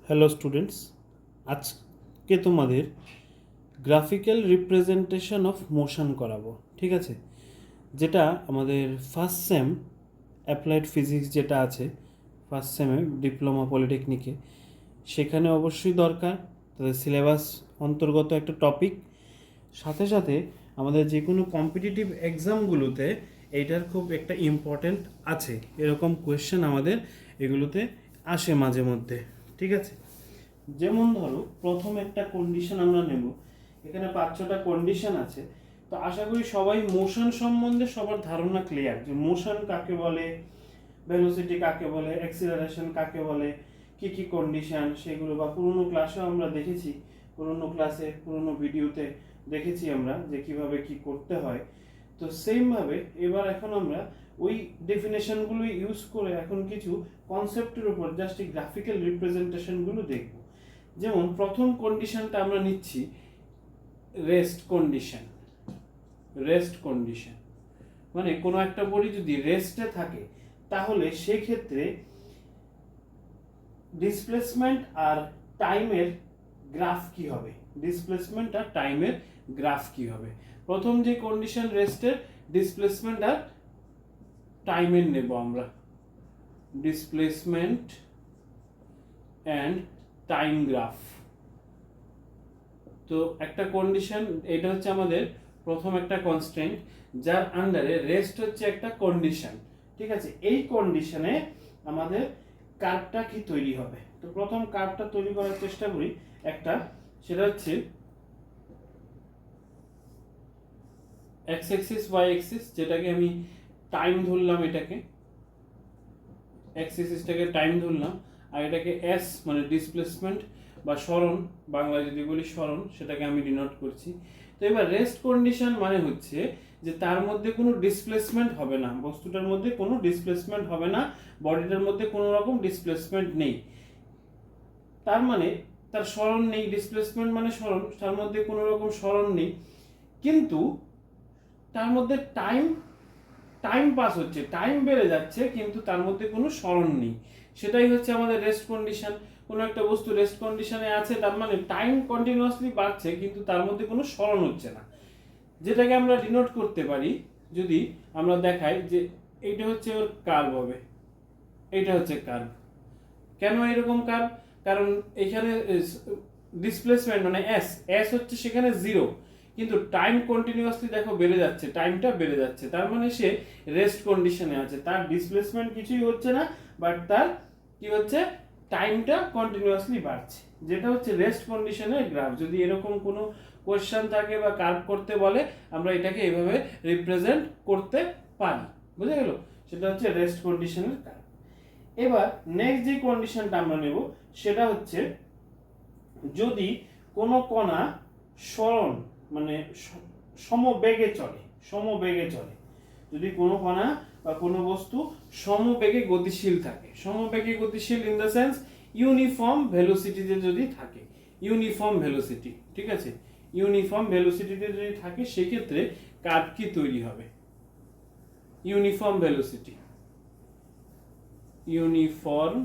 Hello students, আজকে তোমাদের graphical representation of motion করাবো। ঠিক আছে, যেটা আমাদের ফার্স্ট সেম অ্যাপ্লাইড ফিজিক্স যেটা আছে ফার্স্ট সেমে ডিপ্লোমা পলিটেকনিকে, সেখানে অবশ্যই দরকার। তাদের সিলেবাস অন্তর্গত একটা টপিক। সাথে সাথে আমাদের যে কোনো কম্পিটিটিভ এক্সামগুলোতে এইটার খুব একটা ইম্পর্ট্যান্ট আছে। এরকম কোয়েশ্চেন আমাদের এগুলোতে আসে মাঝে মধ্যে। ঠিক আছে, যেমন ধরো প্রথম একটা কন্ডিশন আমরা নেব। এখানে 5-6টা কন্ডিশন আছে। তো আশা করি সবাই মোশন সম্বন্ধে সবার ধারণা ক্লিয়ার, যে মোশন কাকে বলে, ভেলোসিটি কাকে বলে, অ্যাক্সিলারেশন কাকে বলে, কি কি কন্ডিশন সেগুলো বা পুরনো ক্লাসেও আমরা দেখেছি, পুরনো ক্লাসে পুরনো ভিডিওতে দেখেছি আমরা যে কিভাবে কি করতে হয়। তো সেমভাবে এবার এখন আমরা ওই ডেফিনেশনগুলো ইউজ করে এখন কিছু কনসেপ্টের উপর জাস্ট এই গ্রাফিক্যাল রিপ্রেজেন্টেশনগুলো দেখব। যেমন প্রথম কন্ডিশনটা আমরা নিচ্ছি রেস্ট কন্ডিশন। রেস্ট কন্ডিশন মানে কোনো একটা বডি যদি রেস্টে থাকে তাহলে সেক্ষেত্রে ডিসপ্লেসমেন্ট আর টাইমের গ্রাফ কি হবে। ডিসপ্লেসমেন্ট আর টাইমের গ্রাফ কি হবে। প্রথম যে কন্ডিশন রেস্টের, ডিসপ্লেসমেন্ট আর টাইমের নেব আমরা। Displacement and time graph. তো একটা কন্ডিশন, এটা হচ্ছে আমাদের প্রথম একটা কনস্ট্যান্ট যার আন্ডারে রেস্ট হচ্ছে একটা কন্ডিশন। ঠিক আছে, এই কন্ডিশনে আমাদের কার্ভটা কি তৈরি হবে। তো প্রথম কার্ভটা তৈরি করার চেষ্টা করি একটা, সেটা হচ্ছে এক্স অ্যাক্সিস ওয়াই অ্যাক্সিস, যেটাকে আমি টাইম ধরলাম, এটাকে এক্স অ্যাক্সিসটাকে টাইম ধরলাম, আর এটাকে এস মানে ডিসপ্লেসমেন্ট বা সরণ, বাংলায় যদি বলি সরণ, সেটাকে আমি ডিনোট করছি। তো এবার রেস্ট কন্ডিশন মানে হচ্ছে যে তার মধ্যে কোনো ডিসপ্লেসমেন্ট হবে না, বস্তুটার মধ্যে কোনো ডিসপ্লেসমেন্ট হবে না, বডিটার মধ্যে কোনো রকম ডিসপ্লেসমেন্ট নেই। তার মানে তার সরণ নেই, ডিসপ্লেসমেন্ট মানে সরণ, তার মধ্যে কোনো রকম সরণ নেই, কিন্তু তার মধ্যে টাইম পাস হচ্ছে, টাইম বেড়ে যাচ্ছে, কিন্তু তার মধ্যে কোনো সরণ নেই। সেটাই হচ্ছে আমাদের রেস্ট কন্ডিশন। কোনো একটা বস্তু রেস্ট কন্ডিশনে আছে, তার মানে টাইম কন্টিনিউয়াসলি বাড়ছে কিন্তু তার মধ্যে কোনো সরণ হচ্ছে না। যেটাকে আমরা ডিনোট করতে পারি, যদি আমরা দেখাই যে এইটা হচ্ছে ওর কার্ভ হবে, এইটা হচ্ছে কার্ভ। কেন এরকম কার্ভ? কারণ এখানে ডিসপ্লেসমেন্ট মানে এস এস হচ্ছে সেখানে জিরো, কিন্তু টাইম কন্টিনিউয়াসলি দেখো বেড়ে যাচ্ছে, টাইমটা বেড়ে যাচ্ছে, তার মানে সে রেস্ট কন্ডিশনে আছে, তার ডিসপ্লেসমেন্ট কিছুই হচ্ছে না, বাট তার কি হচ্ছে, টাইমটা কন্টিনিউয়াসলি বাড়ছে, যেটা হচ্ছে রেস্ট কন্ডিশনের গ্রাফ। যদি এরকম কোনো কোয়েশ্চেন থাকে বা কার্ভ করতে বলে, আমরা এটাকে এইভাবে রিপ্রেজেন্ট করতে পারি। বুঝে গেল? সেটা হচ্ছে রেস্ট কন্ডিশনের কার্ভ। এবার নেক্সট যে কন্ডিশনটা আমরা নেব সেটা হচ্ছে যদি কোনো কণা সরণ মানে সমবেগে চলে, সমবেগে চলে, যদি কোনো কণা বা কোনো বস্তু সমবেগে গতিশীল থাকে, সমবেগে গতিশীল ইন দ্য সেন্স ইউনিফর্ম ভেলোসিটিতে যদি থাকে, ইউনিফর্ম ভেলোসিটি, ঠিক আছে, ইউনিফর্ম ভেলোসিটিতে যদি থাকে, সেক্ষেত্রে কার্ভ কি তৈরি হবে। Uniform velocity, uniform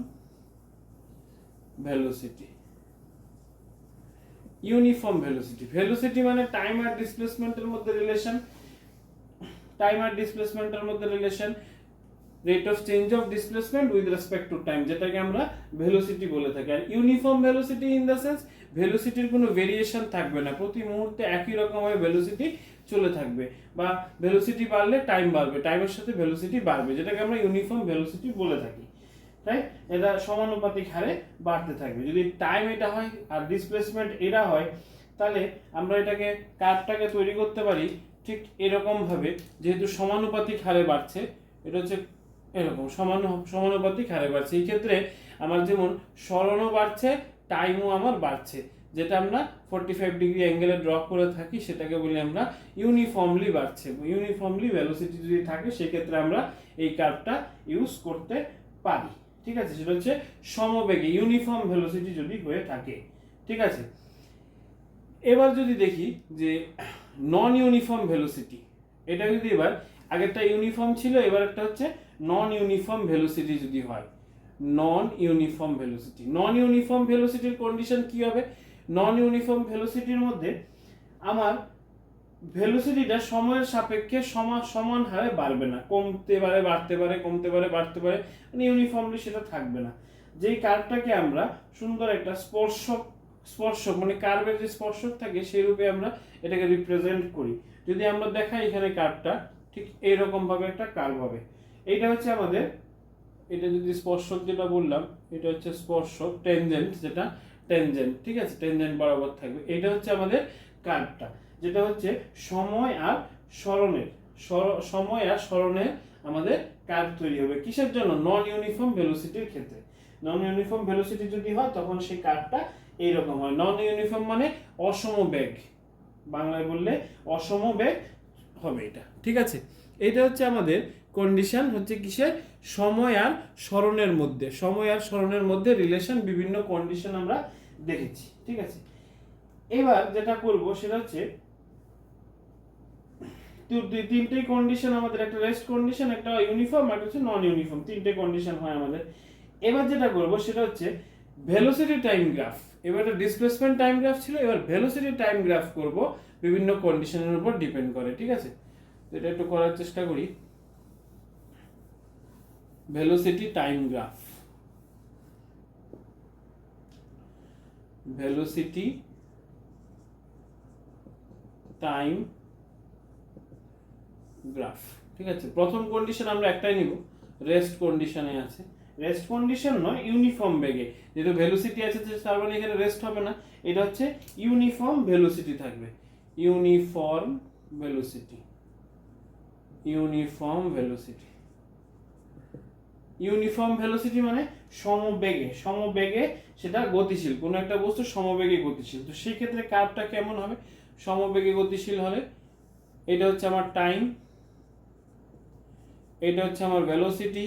velocity, uniform velocity, velocity মানে টাইম আর ডিসপ্লেসমেন্টের মধ্যে রিলেশন, টাইম আর ডিসপ্লেসমেন্টের মধ্যে relation, rate of change of displacement with respect to time, যেটাকে আমরা ভেলোসিটি বলে থাকি। আর uniform velocity in the sense ভেলোসিটির কোনো ভেরিয়েশন থাকবে না, প্রতি মুহূর্তে একই রকমভাবে ভেলোসিটি চলে থাকবে, বা ভেলোসিটি বাড়লে টাইম বাড়বে, টাইমের সাথে ভেলোসিটি বাড়বে, যেটাকে আমরা ইউনিফর্ম ভেলোসিটি বলে থাকি। রাইট, এটা সমানুপাতিক হারে বাড়তে থাকবে। যদি টাইম এটা হয় আর ডিসপ্লেসমেন্ট এটা হয়, তাহলে আমরা এটাকে কার্ভটাকে তৈরি করতে পারি ঠিক এরকম ভাবে, যেহেতু সমানুপাতিক হারে বাড়ছে, এটা হচ্ছে এরকম সমানুপাতিক হারে বাড়ছে। এই ক্ষেত্রে আমার যেমন সরণও বাড়ছে, টাইমও আমার বাড়ছে, যেটা আমরা 45 ডিগ্রি অ্যাঙ্গেলে ড্র করে থাকি, সেটাকে বলি আমরা ইউনিফর্মলি বাড়ছে। ইউনিফর্মলি ভেলোসিটি যদি থাকে, সেক্ষেত্রে আমরা এই কার্ভটা ইউজ করতে পারি। ঠিক আছে, সেটা হচ্ছে সমবেগে ইউনিফর্ম ভেলোসিটি যদি হয়ে থাকে। ঠিক আছে, এবার যদি দেখি যে নন ইউনিফর্ম ভেলোসিটি, এটা যদি এবার আগেরটা ইউনিফর্ম ছিল, এবার একটা হচ্ছে নন ইউনিফর্ম ভেলোসিটি যদি হয়, নন ইউনিফর্ম ভেলোসিটি। নন ইউনিফর্ম ভেলোসিটির কন্ডিশন কি হবে? নন ইউনিফর্ম ভেলোসিটির মধ্যে আমার ভেলোসিটিটা সময়ের সাপেক্ষে সমান হারে বাড়বে না, কমতে পারে বাড়তে পারে, কমতে পারে বাড়তে পারে, মানে ইউনিফর্মলি সেটা থাকবে না। যেই কার্ভটাকে আমরা সুন্দর একটা স্পর্শক মানে কার্ভের যে স্পর্শক থাকে সেই রূপে আমরা এটাকে রিপ্রেজেন্ট করি। যদি আমরা দেখাই এখানে কার্ভটা ঠিক এইরকম ভাবে একটা কার্ভ হবে। এইটা হচ্ছে আমাদের, এটা যদি স্পর্শক যেটা বললাম, এটা হচ্ছে স্পর্শক, টেনজেন্ট, যেটা টেনজেন্ট, ঠিক আছে, টেনজেন্ট বরাবর থাকবে। এটা হচ্ছে আমাদের কার্ভটা, যেটা হচ্ছে সময় আর সরণের আমাদের কার্ভ তৈরি হবে। কিসের জন্য? নন ইউনিফর্ম ভেলোসিটির ক্ষেত্রে। নন ইউনিফর্ম ভেলোসিটি যদি হয় তখন সেই কার্ভটা এইরকম হয়। নন ইউনিফর্ম মানে অসম বেগ, বাংলায় বললে অসম বেগ হবে এটা, ঠিক আছে। এটা হচ্ছে আমাদের কন্ডিশন, হচ্ছে কিসের? সময় আর সরণের মধ্যে রিলেশন, বিভিন্ন কন্ডিশন আমরা দেখেছি, ঠিক আছে। এবার যেটা করব সেটা হচ্ছে তিনটে কন্ডিশন আমাদের, একটা রেস্ট কন্ডিশন, একটা ইউনিফর্ম, আর একটা হচ্ছে নন ইউনিফর্ম, তিনটে কন্ডিশন হয় আমাদের। এবার যেটা করব সেটা হচ্ছে ভেলোসিটি টাইম গ্রাফ। এবার এটা ডিসপ্লেসমেন্ট টাইম গ্রাফ ছিল, এবার ভেলোসিটি টাইম গ্রাফ করব বিভিন্ন কন্ডিশনের উপর ডিপেন্ড করে, ঠিক আছে। তো এটা একটু করার চেষ্টা করি। Velocity time graph, velocity time graph, ঠিক আছে। প্রথম কন্ডিশন আমরা একটাই নিব, রেস্ট কন্ডিশনে আছে। রেস্ট কন্ডিশন নয়, ইউনিফর্ম বেগে, যেহেতু ভেলোসিটি আছে তার মানে এখানে রেস্ট হবে না, এটা হচ্ছে ইউনিফর্ম ভেলোসিটি থাকবে। Uniform velocity, uniform velocity, uniform velocity মানে সমবেগে সেটা গতিশীল, কোনো একটা বস্তু সমবেগে গতিশীল। তো সেই ক্ষেত্রে কার্ভটা কেমন হবে? সমবেগে গতিশীল হলে এটা হচ্ছে আমার টাইম, এটা হচ্ছে আমার ভেলোসিটি,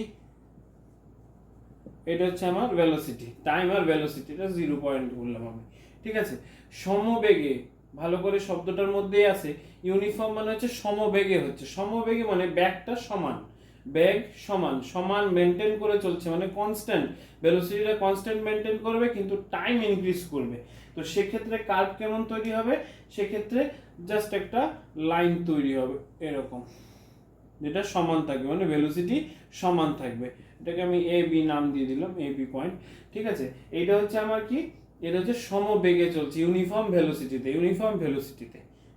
এটা হচ্ছে আমার ভেলোসিটি, টাইম আর ভেলোসিটি, এটা 0 পয়েন্ট বললাম আমি, ঠিক আছে। সমবেগে, ভালো করে শব্দটার মধ্যেই আছে, ইউনিফর্ম মানে হচ্ছে সমবেগে, হচ্ছে সমবেগে মানে ব্যাগটা সমান, ব্যাগ সমান মেনটেন করে চলছে, মানে কনস্ট্যান্ট, ভেলোসিটিটা কনস্ট্যান্ট মেনটেন করবে কিন্তু টাইম ইনক্রিজ করবে। তো সেক্ষেত্রে কার্ভ কেমন তৈরি হবে? সেক্ষেত্রে জাস্ট একটা লাইন তৈরি হবে এরকম, যেটা সমান থাকবে, মানে ভেলোসিটি সমান থাকবে। এটাকে আমি এ বি নাম দিয়ে দিলাম, এ বি পয়েন্ট, ঠিক আছে। এইটা হচ্ছে আমার কি? এটা হচ্ছে সমবেগে চলছে ইউনিফর্ম ভেলোসিটিতে,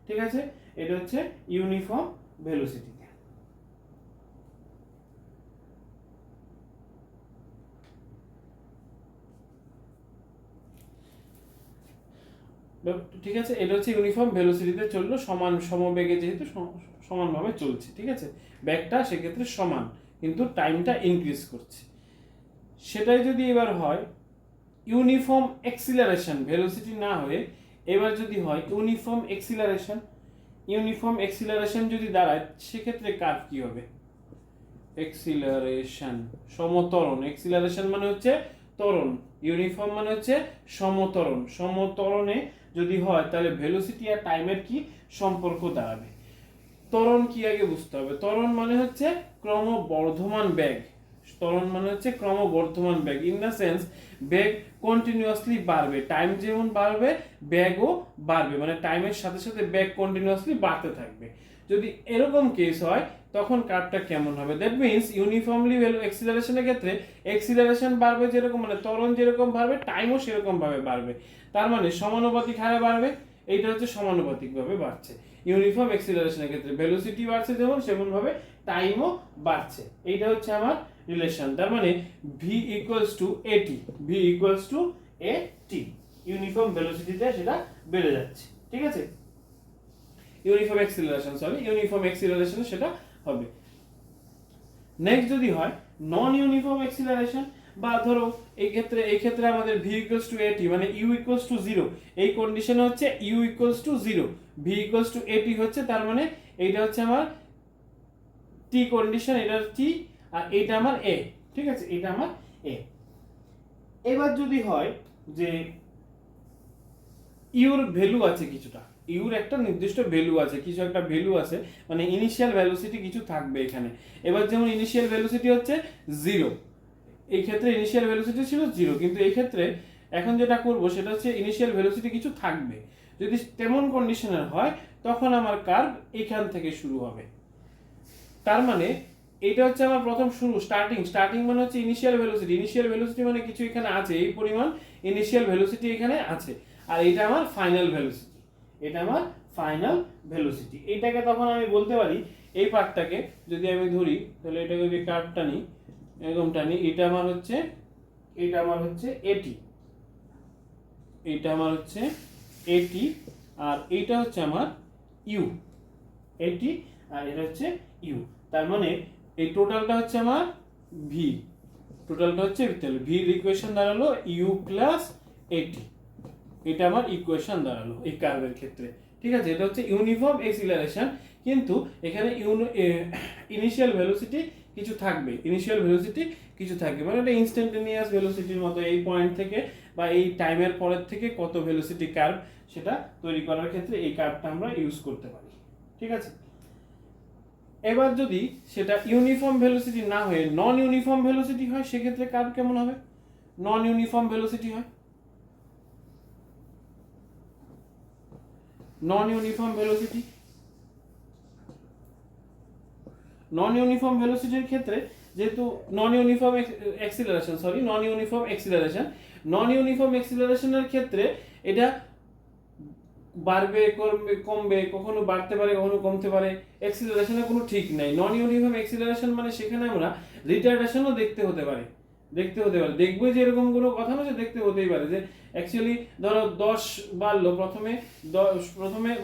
ঠিক আছে। এটা হচ্ছে ইউনিফর্ম ভেলোসিটিতে। ঠিক আছে, এটা হচ্ছে ইউনিফর্ম ভেলোসিটিতে চললো, সমবেগে যেহেতু সমানভাবে চলছে, ঠিক আছে। ব্যাগটা সেক্ষেত্রে সমান কিন্তু টাইমটা ইনক্রিজ করছে। সেটাই যদি এবার হয় ইউনিফর্ম এক্সিলারেশন, ভেলোসিটি না হয়ে এবার যদি হয় ইউনিফর্ম এক্সিলারেশন যদি দাঁড়ায়, সেক্ষেত্রে কার্ভ কি হবে? এক্সিলারেশন, সমত্বরণ। এক্সিলারেশন মানে হচ্ছে ত্বরণ, ইউনিফর্ম মানে হচ্ছে সমত্বরণে যদি হয় তাহলে ভেলোসিটি আর টাইমের কি সম্পর্ক দাঁড়াবে? ত্বরণ কি আগে বুঝতে হবে। ত্বরণ মানে হচ্ছে ক্রমবর্ধমান বেগ, ইন দ্য সেন্স বেগ কন্টিনিউয়াসলি বাড়বে, টাইম যেমন বাড়বে বেগও বাড়বে, মানে টাইমের সাথে সাথে বেগ কন্টিনিউয়াসলি বাড়তে থাকবে। যদি এরকম কেস হয় তখন কার্ভটা কেমন হবে? দ্যাট মিন্স ইউনিফর্মলি এক্সিলারেশনের ক্ষেত্রে এক্সিলারেশন বাড়বে যেরকম, মানে ত্বরণ যেরকম বাড়বে টাইমও সেরকম ভাবে বাড়বে, তার মানে সমানুপাতিক হারে বাড়বে। এইটা হচ্ছে সমানুপাতিক ভাবে বাড়ছে। ইউনিফর্ম এক্সিলারেশনের ক্ষেত্রে ভেলোসিটি বাড়ছে যেমন, সেমন ভাবে টাইমও বাড়ছে। এইটা হচ্ছে আমার রিলেশন, তার মানে v ইকুয়ালস টু এটি, ইউনিফর্ম ভেলোসিটিতে সেটা বেড়ে যাচ্ছে, ঠিক আছে। ইউনিফর্ম এক্সিলারেশন সেটা হবে। নেক্সট যদি হয় নন ইউনিফর্ম এক্সিলারেশন, বা ধরো এই ক্ষেত্রে আমাদের v ইকুয়ালস টু at মানে u ইকুয়ালস টু 0, এই কন্ডিশনে হচ্ছে u equals to 0, v equals to at হচ্ছে, তার মানে এইটা হচ্ছে আমার t কন্ডিশন, এটা t আর এটা আমার a, ঠিক আছে, এটা আমার a। এবার যদি হয় যে ইউর ভ্যালু আছে কিছুটা, ইউর একটা নির্দিষ্ট ভ্যালু আছে, কিছু একটা ভ্যালু আছে, মানে ইনিশিয়াল ভেলোসিটি কিছু থাকবে এখানে। এবার যেমন ইনিশিয়াল ভেলোসিটি হচ্ছে 0, এই ক্ষেত্রে ইনিশিয়াল ভেলোসিটি ছিল 0, কিন্তু এই ক্ষেত্রে এখন যেটা করব সেটা হচ্ছে ইনিশিয়াল ভেলোসিটি কিছু থাকবে। যদি তেমন কন্ডিশনের হয় তখন আমার কার্ভ এখান থেকে শুরু হবে। তার মানে এটা হচ্ছে আমার প্রথম শুরু, স্টার্টিং মানে হচ্ছে ইনিশিয়াল ভেলোসিটি মানে কিছু এখানে আছে, এই পরিমাণ ইনিশিয়াল ভেলোসিটি এখানে আছে, আর এটা আমার ফাইনাল ভেলোসিটি। এটাকে তখন আমি বলতে পারি, এই পার্টটাকে যদি আমি ধরি তাহলে এটাকে যদি কার্ভ টানি, এরকম টানি, এটা আমার হচ্ছে এটি, আর এইটা হচ্ছে আমার ইউ, এটি আর এটা হচ্ছে ইউ। তার মানে এই টোটালটা হচ্ছে আমার ভি, তাহলে ভির ইকুয়েশন দাঁড়ালো ইউ প্লাস এটি, এটা আমার ইকুয়েশন দাঁড়ালো এই কার্ভের ক্ষেত্রে। ঠিক আছে, এটা হচ্ছে ইউনিফর্ম এক্সিলারেশন, কিন্তু এখানে ইনিশিয়াল ভেলোসিটি কিছু থাকবে, মানে এটা ইনস্ট্যান্টেনিয়াস ভেলোসিটির মতো, এই পয়েন্ট থেকে বা এই টাইমের পরের থেকে কত ভেলোসিটি কার্ভ সেটা তৈরি করার ক্ষেত্রে এই কার্ভটা আমরা ইউজ করতে পারি। ঠিক আছে, এবার যদি সেটা ইউনিফর্ম ভেলোসিটি না হয়ে নন ইউনিফর্ম ভেলোসিটি হয়, সেক্ষেত্রে কার্ভ কেমন হবে? নন ইউনিফর্ম ভেলোসিটির ক্ষেত্রে, যেহেতু নন ইউনিফর্ম এক্সিলারেশনের ক্ষেত্রে এটা বাড়বে, কমবে, কখনো বাড়তে পারে, কখনো কমতে পারে, এক্সিলারেশনের কোনো ঠিক নাই। নন ইউনিফর্ম এক্সিলারেশন মানে সেখানে আমরা রিটার্ডেশনও দেখতে হতে পারে, দেখবো যে এরকম কোনো কথা না, যে দেখতে হতেই পারে যে অ্যাকচুয়ালি ধরো 10 বাড়লো,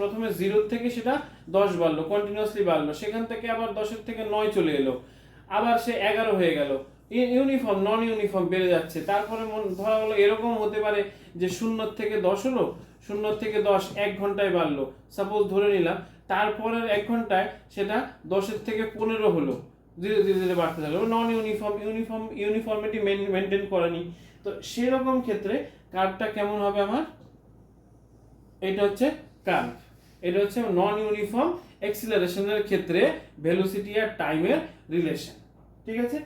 প্রথমে 0 থেকে সেটা 10 বাড়লো, কন্টিনিউয়াসলি বাড়লো, সেখান থেকে আবার 10-এর থেকে 9 চলে এলো, আবার সে 11 হয়ে গেল, ইউনিফর্ম নন ইউনিফর্ম বেড়ে যাচ্ছে। তারপরে ধরা হলো এরকম হতে পারে যে 0 থেকে 10 হলো, 0 থেকে 10 1 ঘন্টায় বাড়লো, সাপোজ ধরে নিলাম, তারপরের 1 ঘন্টায় সেটা 10-এর থেকে 15 হলো, ধীরে ধীরে বাড়তে থাকলো, নন ইউনিফর্মিটি মেনটেন করেনি। তো সেরকম ক্ষেত্রে কার্ভটা কেমন হবে আমার? এটা হচ্ছে কার্ভ, এটা হচ্ছে নন ইউনিফর্ম এক্সিলারেশনের ক্ষেত্রে ভেলোসিটি আর টাইমের রিলেশন। ঠিক আছে,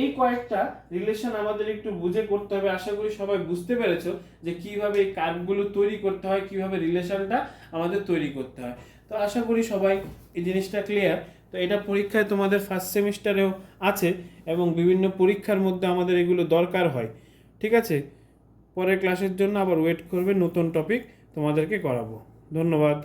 এই কয়েকটা রিলেশন আমাদের একটু বুঝে করতে হবে। আশা করি সবাই বুঝতে পেরেছো যে কিভাবে এই কার্ভগুলো তৈরি করতে হয়, কিভাবে রিলেশনটা আমাদের তৈরি করতে হয়। তো আশা করি সবাই এই জিনিসটা ক্লিয়ার। তো এটা পরীক্ষায় তোমাদের ফার্স্ট সেমিস্টারেও আছে এবং বিভিন্ন পরীক্ষার মধ্যে আমাদের এগুলো দরকার হয়। ঠিক আছে, পরের ক্লাসের জন্য আবার ওয়েট করবে, নতুন টপিক তোমাদেরকে করাবো। ধন্যবাদ।